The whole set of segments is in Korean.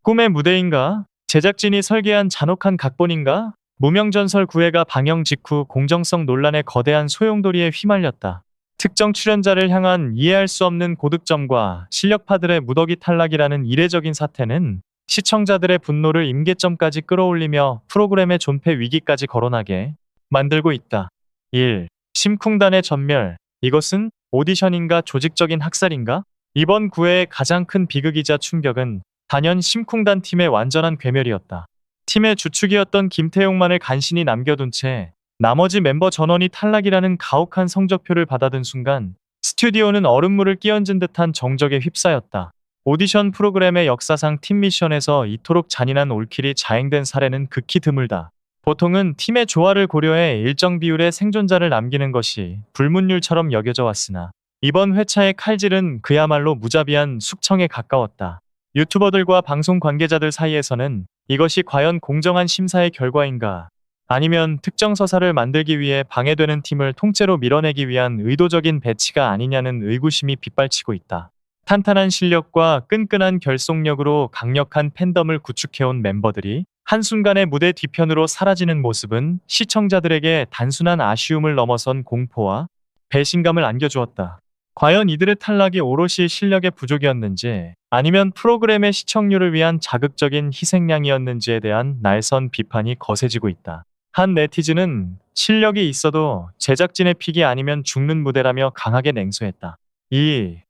꿈의 무대인가? 제작진이 설계한 잔혹한 각본인가? 무명전설 9회가 방영 직후 공정성 논란에 거대한 소용돌이에 휘말렸다. 특정 출연자를 향한 이해할 수 없는 고득점과 실력파들의 무더기 탈락이라는 이례적인 사태는 시청자들의 분노를 임계점까지 끌어올리며 프로그램의 존폐 위기까지 거론하게 만들고 있다. 1. 심쿵단의 전멸. 이것은 오디션인가 조직적인 학살인가? 이번 9회의 가장 큰 비극이자 충격은 단연 심쿵단 팀의 완전한 괴멸이었다. 팀의 주축이었던 김태용만을 간신히 남겨둔 채 나머지 멤버 전원이 탈락이라는 가혹한 성적표를 받아든 순간 스튜디오는 얼음물을 끼얹은 듯한 정적에 휩싸였다. 오디션 프로그램의 역사상 팀 미션에서 이토록 잔인한 올킬이 자행된 사례는 극히 드물다. 보통은 팀의 조화를 고려해 일정 비율의 생존자를 남기는 것이 불문율처럼 여겨져 왔으나 이번 회차의 칼질은 그야말로 무자비한 숙청에 가까웠다. 유튜버들과 방송 관계자들 사이에서는 이것이 과연 공정한 심사의 결과인가? 아니면 특정 서사를 만들기 위해 방해되는 팀을 통째로 밀어내기 위한 의도적인 배치가 아니냐는 의구심이 빗발치고 있다. 탄탄한 실력과 끈끈한 결속력으로 강력한 팬덤을 구축해온 멤버들이 한순간에 무대 뒤편으로 사라지는 모습은 시청자들에게 단순한 아쉬움을 넘어선 공포와 배신감을 안겨주었다. 과연 이들의 탈락이 오롯이 실력의 부족이었는지 아니면 프로그램의 시청률을 위한 자극적인 희생양이었는지에 대한 날선 비판이 거세지고 있다. 한 네티즌은 실력이 있어도 제작진의 픽이 아니면 죽는 무대라며 강하게 냉소했다.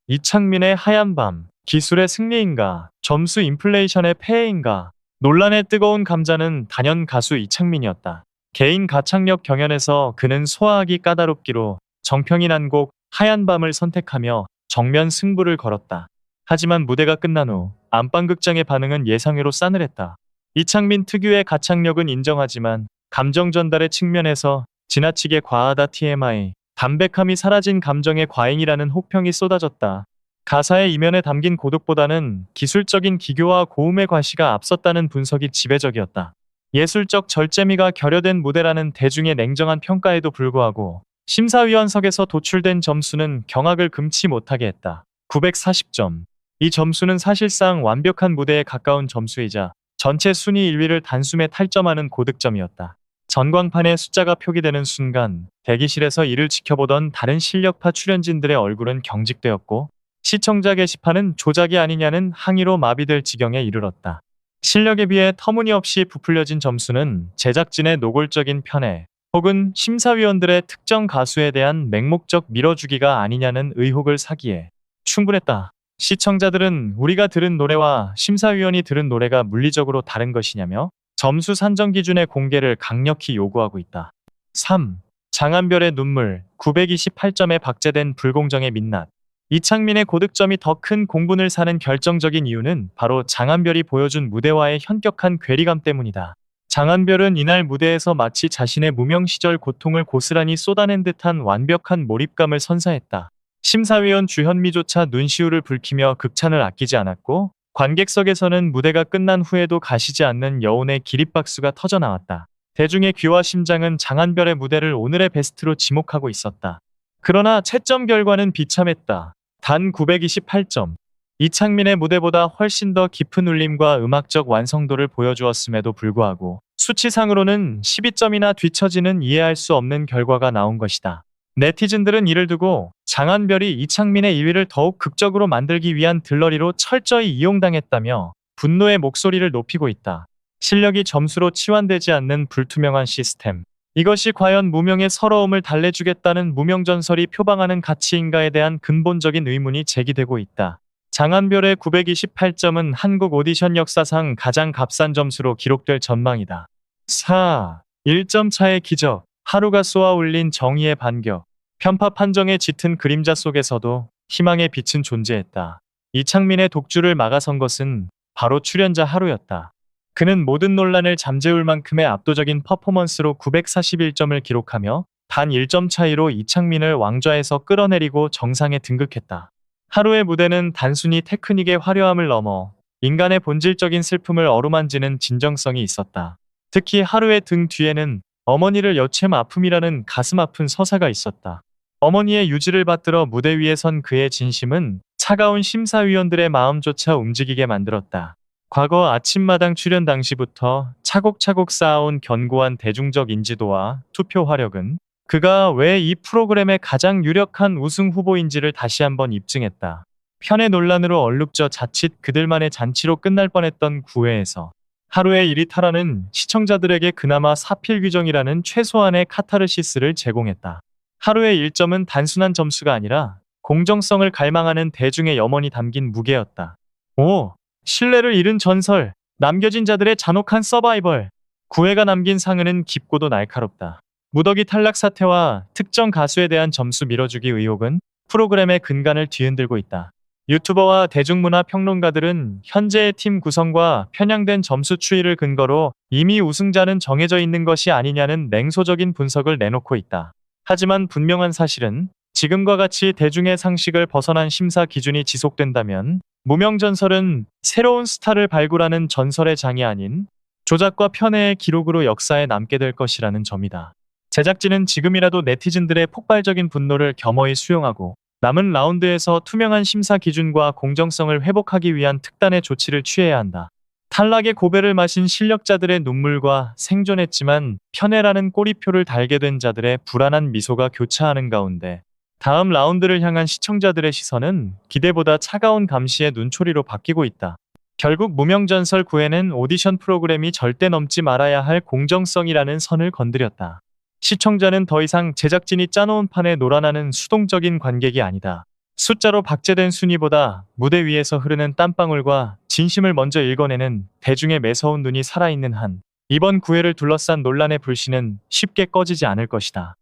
이창민의 하얀 밤, 기술의 승리인가, 점수 인플레이션의 폐해인가? 논란의 뜨거운 감자는 단연 가수 이창민이었다. 개인 가창력 경연에서 그는 소화하기 까다롭기로 정평이 난 곡 하얀 밤을 선택하며 정면 승부를 걸었다. 하지만 무대가 끝난 후 안방극장의 반응은 예상외로 싸늘했다. 이창민 특유의 가창력은 인정하지만 감정 전달의 측면에서 지나치게 과하다 TMI, 담백함이 사라진 감정의 과잉이라는 혹평이 쏟아졌다. 가사의 이면에 담긴 고독보다는 기술적인 기교와 고음의 과시가 앞섰다는 분석이 지배적이었다. 예술적 절제미가 결여된 무대라는 대중의 냉정한 평가에도 불구하고 심사위원석에서 도출된 점수는 경악을 금치 못하게 했다. 940점. 이 점수는 사실상 완벽한 무대에 가까운 점수이자 전체 순위 1위를 단숨에 탈점하는 고득점이었다. 전광판에 숫자가 표기되는 순간 대기실에서 이를 지켜보던 다른 실력파 출연진들의 얼굴은 경직되었고 시청자 게시판은 조작이 아니냐는 항의로 마비될 지경에 이르렀다. 실력에 비해 터무니없이 부풀려진 점수는 제작진의 노골적인 편애 혹은 심사위원들의 특정 가수에 대한 맹목적 밀어주기가 아니냐는 의혹을 사기에 충분했다. 시청자들은 우리가 들은 노래와 심사위원이 들은 노래가 물리적으로 다른 것이냐며 점수 산정 기준의 공개를 강력히 요구하고 있다. 3. 장한별의 눈물, 928점에 박제된 불공정의 민낯. 이창민의 고득점이 더 큰 공분을 사는 결정적인 이유는 바로 장한별이 보여준 무대와의 현격한 괴리감 때문이다. 장한별은 이날 무대에서 마치 자신의 무명 시절 고통을 고스란히 쏟아낸 듯한 완벽한 몰입감을 선사했다. 심사위원 주현미조차 눈시울을 붉히며 극찬을 아끼지 않았고 관객석에서는 무대가 끝난 후에도 가시지 않는 여운의 기립박수가 터져나왔다. 대중의 귀와 심장은 장한별의 무대를 오늘의 베스트로 지목하고 있었다. 그러나 채점 결과는 비참했다. 단 928점. 이창민의 무대보다 훨씬 더 깊은 울림과 음악적 완성도를 보여주었음에도 불구하고 수치상으로는 12점이나 뒤처지는 이해할 수 없는 결과가 나온 것이다. 네티즌들은 이를 두고 장한별이 이창민의 2위를 더욱 극적으로 만들기 위한 들러리로 철저히 이용당했다며 분노의 목소리를 높이고 있다. 실력이 점수로 치환되지 않는 불투명한 시스템. 이것이 과연 무명의 서러움을 달래주겠다는 무명전설이 표방하는 가치인가에 대한 근본적인 의문이 제기되고 있다. 장한별의 928점은 한국 오디션 역사상 가장 값싼 점수로 기록될 전망이다. 4. 1점 차의 기적. 하루가 쏘아 올린 정의의 반격. 편파 판정의 짙은 그림자 속에서도 희망의 빛은 존재했다. 이창민의 독주를 막아선 것은 바로 출연자 하루였다. 그는 모든 논란을 잠재울 만큼의 압도적인 퍼포먼스로 941점을 기록하며 단 1점 차이로 이창민을 왕좌에서 끌어내리고 정상에 등극했다. 하루의 무대는 단순히 테크닉의 화려함을 넘어 인간의 본질적인 슬픔을 어루만지는 진정성이 있었다. 특히 하루의 등 뒤에는 어머니를 여챈 아픔이라는 가슴 아픈 서사가 있었다. 어머니의 유지를 받들어 무대 위에 선 그의 진심은 차가운 심사위원들의 마음조차 움직이게 만들었다. 과거 아침마당 출연 당시부터 차곡차곡 쌓아온 견고한 대중적 인지도와 투표 화력은 그가 왜 이 프로그램의 가장 유력한 우승 후보인지를 다시 한번 입증했다. 편의 논란으로 얼룩져 자칫 그들만의 잔치로 끝날 뻔했던 9회에서 하루의 1위 탈환은 시청자들에게 그나마 사필 규정이라는 최소한의 카타르시스를 제공했다. 하루의 1점은 단순한 점수가 아니라 공정성을 갈망하는 대중의 염원이 담긴 무게였다. 5. 신뢰를 잃은 전설, 남겨진 자들의 잔혹한 서바이벌. 9회가 남긴 상흔은 깊고도 날카롭다. 무더기 탈락 사태와 특정 가수에 대한 점수 밀어주기 의혹은 프로그램의 근간을 뒤흔들고 있다. 유튜버와 대중문화 평론가들은 현재의 팀 구성과 편향된 점수 추이를 근거로 이미 우승자는 정해져 있는 것이 아니냐는 냉소적인 분석을 내놓고 있다. 하지만 분명한 사실은 지금과 같이 대중의 상식을 벗어난 심사 기준이 지속된다면 무명전설은 새로운 스타를 발굴하는 전설의 장이 아닌 조작과 편애의 기록으로 역사에 남게 될 것이라는 점이다. 제작진은 지금이라도 네티즌들의 폭발적인 분노를 겸허히 수용하고 남은 라운드에서 투명한 심사 기준과 공정성을 회복하기 위한 특단의 조치를 취해야 한다. 탈락의 고배를 마신 실력자들의 눈물과 생존했지만 편애라는 꼬리표를 달게 된 자들의 불안한 미소가 교차하는 가운데 다음 라운드를 향한 시청자들의 시선은 기대보다 차가운 감시의 눈초리로 바뀌고 있다. 결국 무명전설 9회는 오디션 프로그램이 절대 넘지 말아야 할 공정성이라는 선을 건드렸다. 시청자는 더 이상 제작진이 짜놓은 판에 놀아나는 수동적인 관객이 아니다. 숫자로 박제된 순위보다 무대 위에서 흐르는 땀방울과 진심을 먼저 읽어내는 대중의 매서운 눈이 살아있는 한 이번 9회를 둘러싼 논란의 불씨는 쉽게 꺼지지 않을 것이다.